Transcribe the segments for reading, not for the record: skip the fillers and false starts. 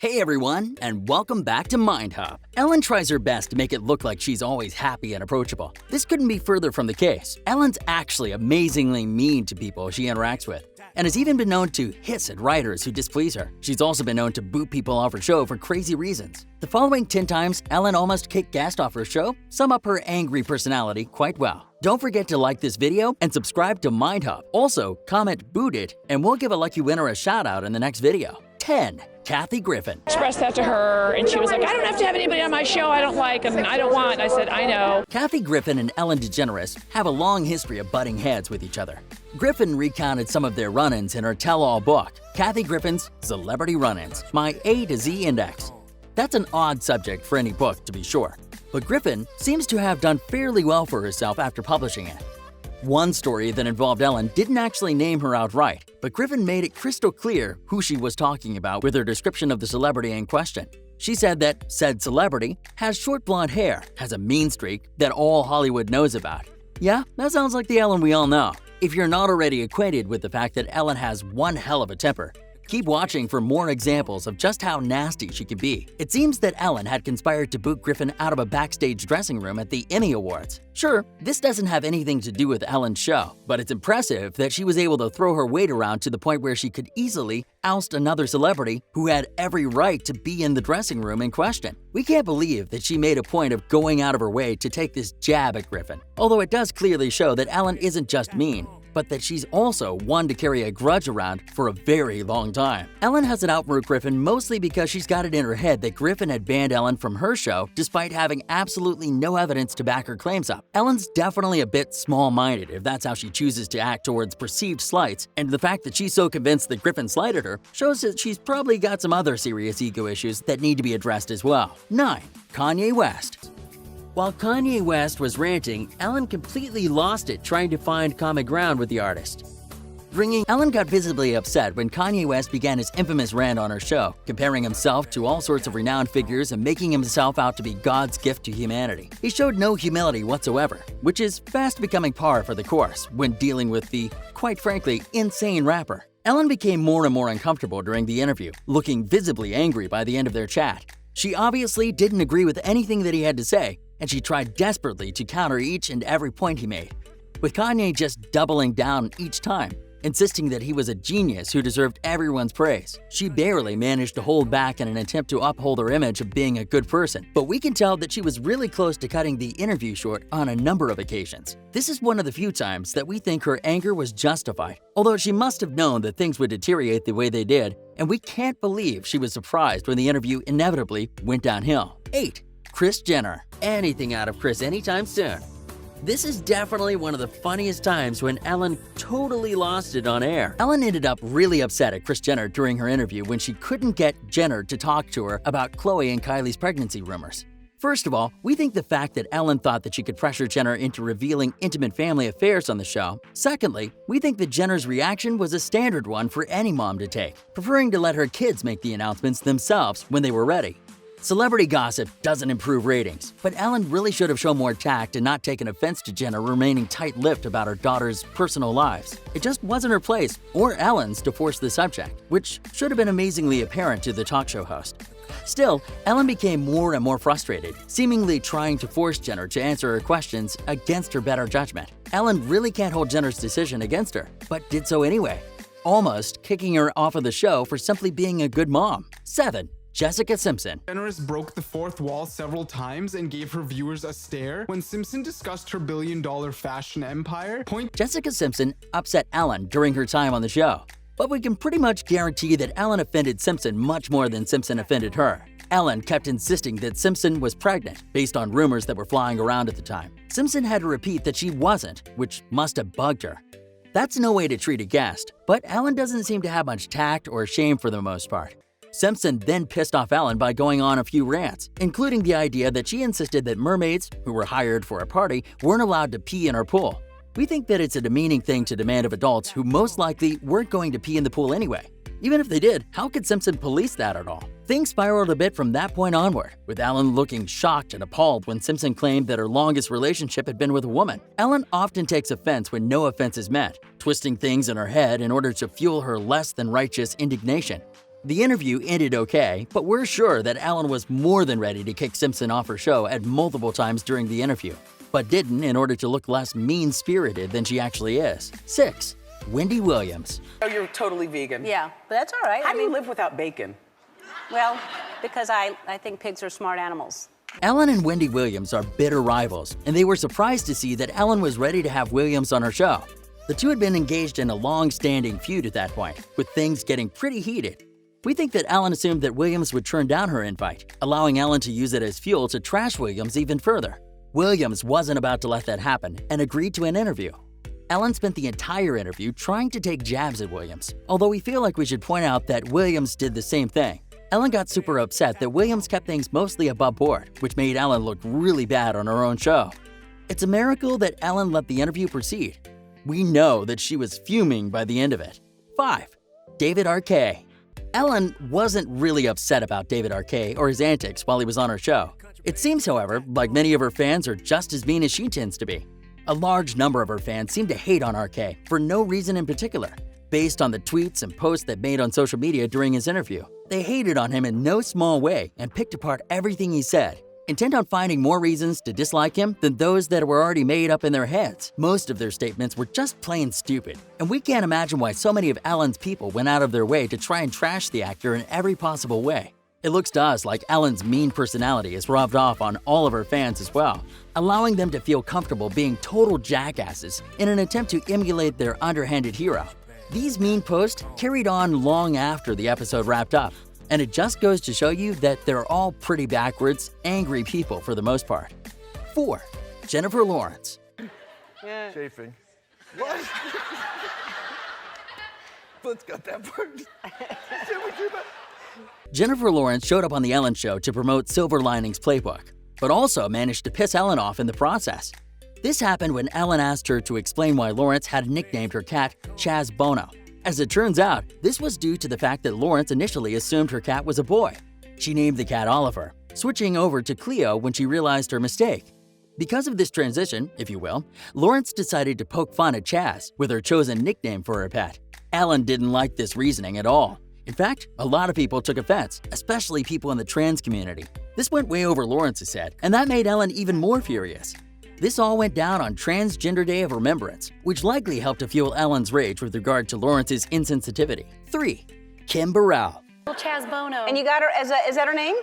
Hey everyone, and welcome back to Mind Hub. Ellen tries her best to make it look like she's always happy and approachable. This couldn't be further from the case. Ellen's actually amazingly mean to people she interacts with, and has even been known to hiss at writers who displease her. She's also been known to boot people off her show for crazy reasons. The following 10 times Ellen almost kicked guests off her show sum up her angry personality quite well. Don't forget to like this video and subscribe to Mind Hub. Also, comment "boot it" and we'll give a lucky winner a shout out in the next video. 10. Kathy Griffin. Expressed that to her, and she was like, I don't have to have anybody on my show I don't like and I don't want. I said, I know. Kathy Griffin and Ellen DeGeneres have a long history of butting heads with each other. Griffin recounted some of their run-ins in her tell-all book, Kathy Griffin's Celebrity Run-Ins, My A to Z Index. That's an odd subject for any book, to be sure, but Griffin seems to have done fairly well for herself after publishing it. One story that involved Ellen didn't actually name her outright, but Griffin made it crystal clear who she was talking about with her description of the celebrity in question. She said that said celebrity has short blonde hair, has a mean streak that all Hollywood knows about. Yeah, that sounds like the Ellen we all know. If you're not already acquainted with the fact that Ellen has one hell of a temper, keep watching for more examples of just how nasty she can be. It seems that Ellen had conspired to boot Griffin out of a backstage dressing room at the Emmy Awards. Sure, this doesn't have anything to do with Ellen's show, but it's impressive that she was able to throw her weight around to the point where she could easily oust another celebrity who had every right to be in the dressing room in question. We can't believe that she made a point of going out of her way to take this jab at Griffin, although it does clearly show that Ellen isn't just mean, but that she's also one to carry a grudge around for a very long time. Ellen hasn't outruled Griffin mostly because she's got it in her head that Griffin had banned Ellen from her show despite having absolutely no evidence to back her claims up. Ellen's definitely a bit small-minded if that's how she chooses to act towards perceived slights, and the fact that she's so convinced that Griffin slighted her shows that she's probably got some other serious ego issues that need to be addressed as well. 9. Kanye West. While Kanye West was ranting, Ellen completely lost it trying to find common ground with the artist. Ellen got visibly upset when Kanye West began his infamous rant on her show, comparing himself to all sorts of renowned figures and making himself out to be God's gift to humanity. He showed no humility whatsoever, which is fast becoming par for the course when dealing with the, quite frankly, insane rapper. Ellen became more and more uncomfortable during the interview, looking visibly angry by the end of their chat. She obviously didn't agree with anything that he had to say, and she tried desperately to counter each and every point he made, with Kanye just doubling down each time, insisting that he was a genius who deserved everyone's praise. She barely managed to hold back in an attempt to uphold her image of being a good person, but we can tell that she was really close to cutting the interview short on a number of occasions. This is one of the few times that we think her anger was justified, although she must have known that things would deteriorate the way they did, and we can't believe she was surprised when the interview inevitably went downhill. 8. Kris Jenner. Anything out of Kris anytime soon. This is definitely one of the funniest times when Ellen totally lost it on air. Ellen ended up really upset at Kris Jenner during her interview when she couldn't get Jenner to talk to her about Khloe and Kylie's pregnancy rumors. First of all, we think the fact that Ellen thought that she could pressure Jenner into revealing intimate family affairs on the show. Secondly, we think that Jenner's reaction was a standard one for any mom to take, preferring to let her kids make the announcements themselves when they were ready. Celebrity gossip doesn't improve ratings, but Ellen really should have shown more tact and not taken offense to Jenner remaining tight-lipped about her daughter's personal lives. It just wasn't her place, or Ellen's, to force the subject, which should have been amazingly apparent to the talk show host. Still, Ellen became more and more frustrated, seemingly trying to force Jenner to answer her questions against her better judgment. Ellen really can't hold Jenner's decision against her, but did so anyway, almost kicking her off of the show for simply being a good mom. 7. Jessica Simpson. Jenner broke the fourth wall several times and gave her viewers a stare when Simpson discussed her billion-dollar fashion empire. Jessica Simpson upset Ellen during her time on the show, but we can pretty much guarantee that Ellen offended Simpson much more than Simpson offended her. Ellen kept insisting that Simpson was pregnant, based on rumors that were flying around at the time. Simpson had to repeat that she wasn't, which must have bugged her. That's no way to treat a guest, but Ellen doesn't seem to have much tact or shame for the most part. Simpson then pissed off Ellen by going on a few rants, including the idea that she insisted that mermaids, who were hired for a party, weren't allowed to pee in her pool. We think that it's a demeaning thing to demand of adults who most likely weren't going to pee in the pool anyway. Even if they did, how could Simpson police that at all? Things spiraled a bit from that point onward, with Ellen looking shocked and appalled when Simpson claimed that her longest relationship had been with a woman. Ellen often takes offense when no offense is meant, twisting things in her head in order to fuel her less than righteous indignation. The interview ended okay, but we're sure that Ellen was more than ready to kick Simpson off her show at multiple times during the interview, but didn't in order to look less mean-spirited than she actually is. 6. Wendy Williams. Oh, you're totally vegan. Yeah, but that's all right. How do you live without bacon? Well, because I think pigs are smart animals. Ellen and Wendy Williams are bitter rivals, and they were surprised to see that Ellen was ready to have Williams on her show. The two had been engaged in a long-standing feud at that point, with things getting pretty heated. We think that Ellen assumed that Williams would turn down her invite, allowing Ellen to use it as fuel to trash Williams even further. Williams wasn't about to let that happen and agreed to an interview. Ellen spent the entire interview trying to take jabs at Williams, although we feel like we should point out that Williams did the same thing. Ellen got super upset that Williams kept things mostly above board, which made Ellen look really bad on her own show. It's a miracle that Ellen let the interview proceed. We know that she was fuming by the end of it. 5. David Arquette. Ellen wasn't really upset about David Arquette or his antics while he was on her show. It seems, however, like many of her fans are just as mean as she tends to be. A large number of her fans seem to hate on Arquette for no reason in particular, based on the tweets and posts that made on social media during his interview. They hated on him in no small way and picked apart everything he said, intent on finding more reasons to dislike him than those that were already made up in their heads. Most of their statements were just plain stupid, and we can't imagine why so many of Ellen's people went out of their way to try and trash the actor in every possible way. It looks to us like Ellen's mean personality is rubbed off on all of her fans as well, allowing them to feel comfortable being total jackasses in an attempt to emulate their underhanded hero. These mean posts carried on long after the episode wrapped up, and it just goes to show you that they're all pretty backwards, angry people for the most part. 4. Jennifer Lawrence. Chafing. What? Let's cut that part. Jennifer Lawrence showed up on The Ellen Show to promote Silver Linings Playbook, but also managed to piss Ellen off in the process. This happened when Ellen asked her to explain why Lawrence had nicknamed her cat Chaz Bono. As it turns out, this was due to the fact that Lawrence initially assumed her cat was a boy. She named the cat Oliver, switching over to Cleo when she realized her mistake. Because of this transition, if you will, Lawrence decided to poke fun at Chaz with her chosen nickname for her pet. Ellen didn't like this reasoning at all. In fact, a lot of people took offense, especially people in the trans community. This went way over Lawrence's head, and that made Ellen even more furious. This all went down on Transgender Day of Remembrance, which likely helped to fuel Ellen's rage with regard to Lawrence's insensitivity. 3. Kim Burrell. Chaz Bono. And you got her as is that her name?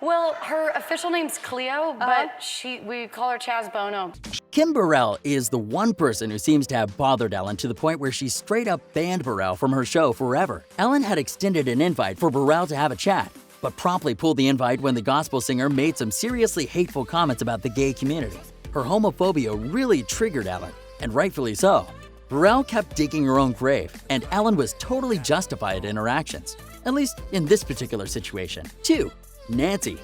Well, her official name's Cleo, but we call her Chaz Bono. Kim Burrell is the one person who seems to have bothered Ellen to the point where she straight up banned Burrell from her show forever. Ellen had extended an invite for Burrell to have a chat, but promptly pulled the invite when the gospel singer made some seriously hateful comments about the gay community. Her homophobia really triggered Ellen, and rightfully so. Burrell kept digging her own grave, and Ellen was totally justified in her actions, at least in this particular situation. 2. Nancy.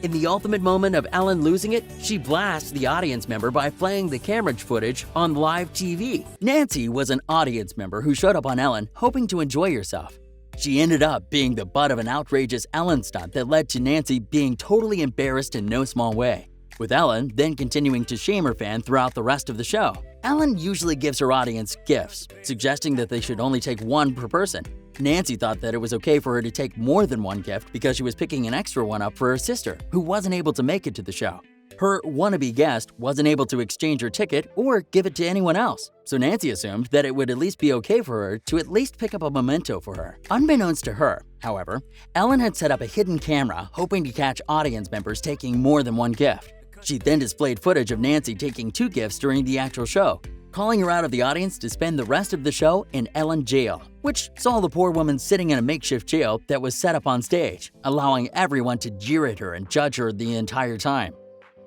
In the ultimate moment of Ellen losing it, she blasts the audience member by playing the camera footage on live TV. Nancy was an audience member who showed up on Ellen hoping to enjoy herself. She ended up being the butt of an outrageous Ellen stunt that led to Nancy being totally embarrassed in no small way, with Ellen then continuing to shame her fan throughout the rest of the show. Ellen usually gives her audience gifts, suggesting that they should only take one per person. Nancy thought that it was okay for her to take more than one gift because she was picking an extra one up for her sister, who wasn't able to make it to the show. Her wannabe guest wasn't able to exchange her ticket or give it to anyone else, so Nancy assumed that it would at least be okay for her to at least pick up a memento for her. Unbeknownst to her, however, Ellen had set up a hidden camera hoping to catch audience members taking more than one gift. She then displayed footage of Nancy taking 2 gifts during the actual show, calling her out of the audience to spend the rest of the show in Ellen jail, which saw the poor woman sitting in a makeshift jail that was set up on stage, allowing everyone to jeer at her and judge her the entire time.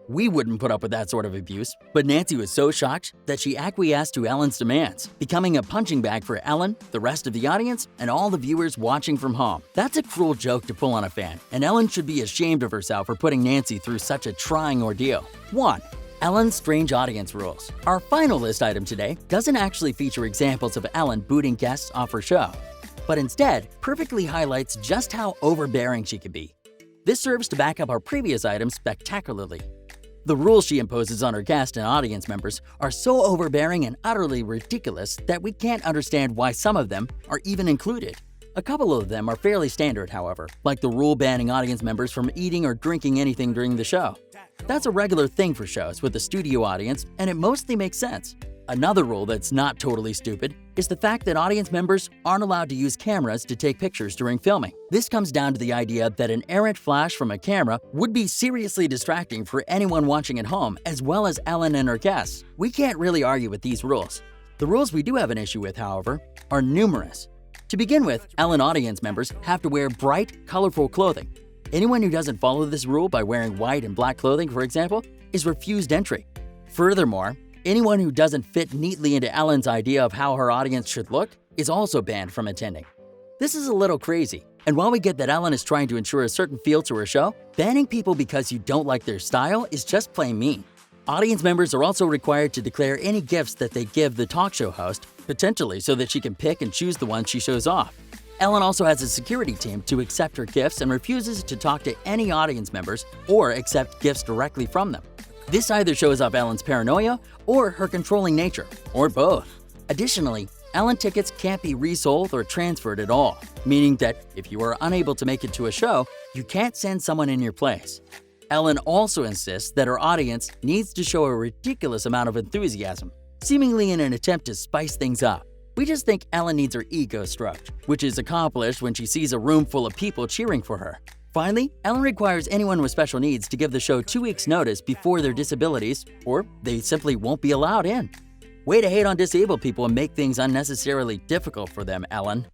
We wouldn't put up with that sort of abuse, but Nancy was so shocked that she acquiesced to Ellen's demands, becoming a punching bag for Ellen, the rest of the audience, and all the viewers watching from home. That's a cruel joke to pull on a fan, and Ellen should be ashamed of herself for putting Nancy through such a trying ordeal. 1. Ellen's strange audience rules. Our final list item today doesn't actually feature examples of Ellen booting guests off her show, but instead perfectly highlights just how overbearing she can be. This serves to back up our previous item spectacularly. The rules she imposes on her guests and audience members are so overbearing and utterly ridiculous that we can't understand why some of them are even included. A couple of them are fairly standard, however, like the rule banning audience members from eating or drinking anything during the show. That's a regular thing for shows with a studio audience, and it mostly makes sense. Another rule that's not totally stupid is the fact that audience members aren't allowed to use cameras to take pictures during filming. This comes down to the idea that an errant flash from a camera would be seriously distracting for anyone watching at home, as well as Ellen and her guests. We can't really argue with these rules. The rules we do have an issue with, however, are numerous. To begin with, Ellen audience members have to wear bright, colorful clothing. Anyone who doesn't follow this rule by wearing white and black clothing, for example, is refused entry. Furthermore, anyone who doesn't fit neatly into Ellen's idea of how her audience should look is also banned from attending. This is a little crazy, and while we get that Ellen is trying to ensure a certain feel to her show, banning people because you don't like their style is just plain mean. Audience members are also required to declare any gifts that they give the talk show host, potentially so that she can pick and choose the ones she shows off. Ellen also has a security team to accept her gifts and refuses to talk to any audience members or accept gifts directly from them. This either shows off Ellen's paranoia or her controlling nature, or both. Additionally, Ellen tickets can't be resold or transferred at all, meaning that if you are unable to make it to a show, you can't send someone in your place. Ellen also insists that her audience needs to show a ridiculous amount of enthusiasm, seemingly in an attempt to spice things up. We just think Ellen needs her ego stroked, which is accomplished when she sees a room full of people cheering for her. Finally, Ellen requires anyone with special needs to give the show 2 weeks' notice before their disabilities, or they simply won't be allowed in. Way to hate on disabled people and make things unnecessarily difficult for them, Ellen.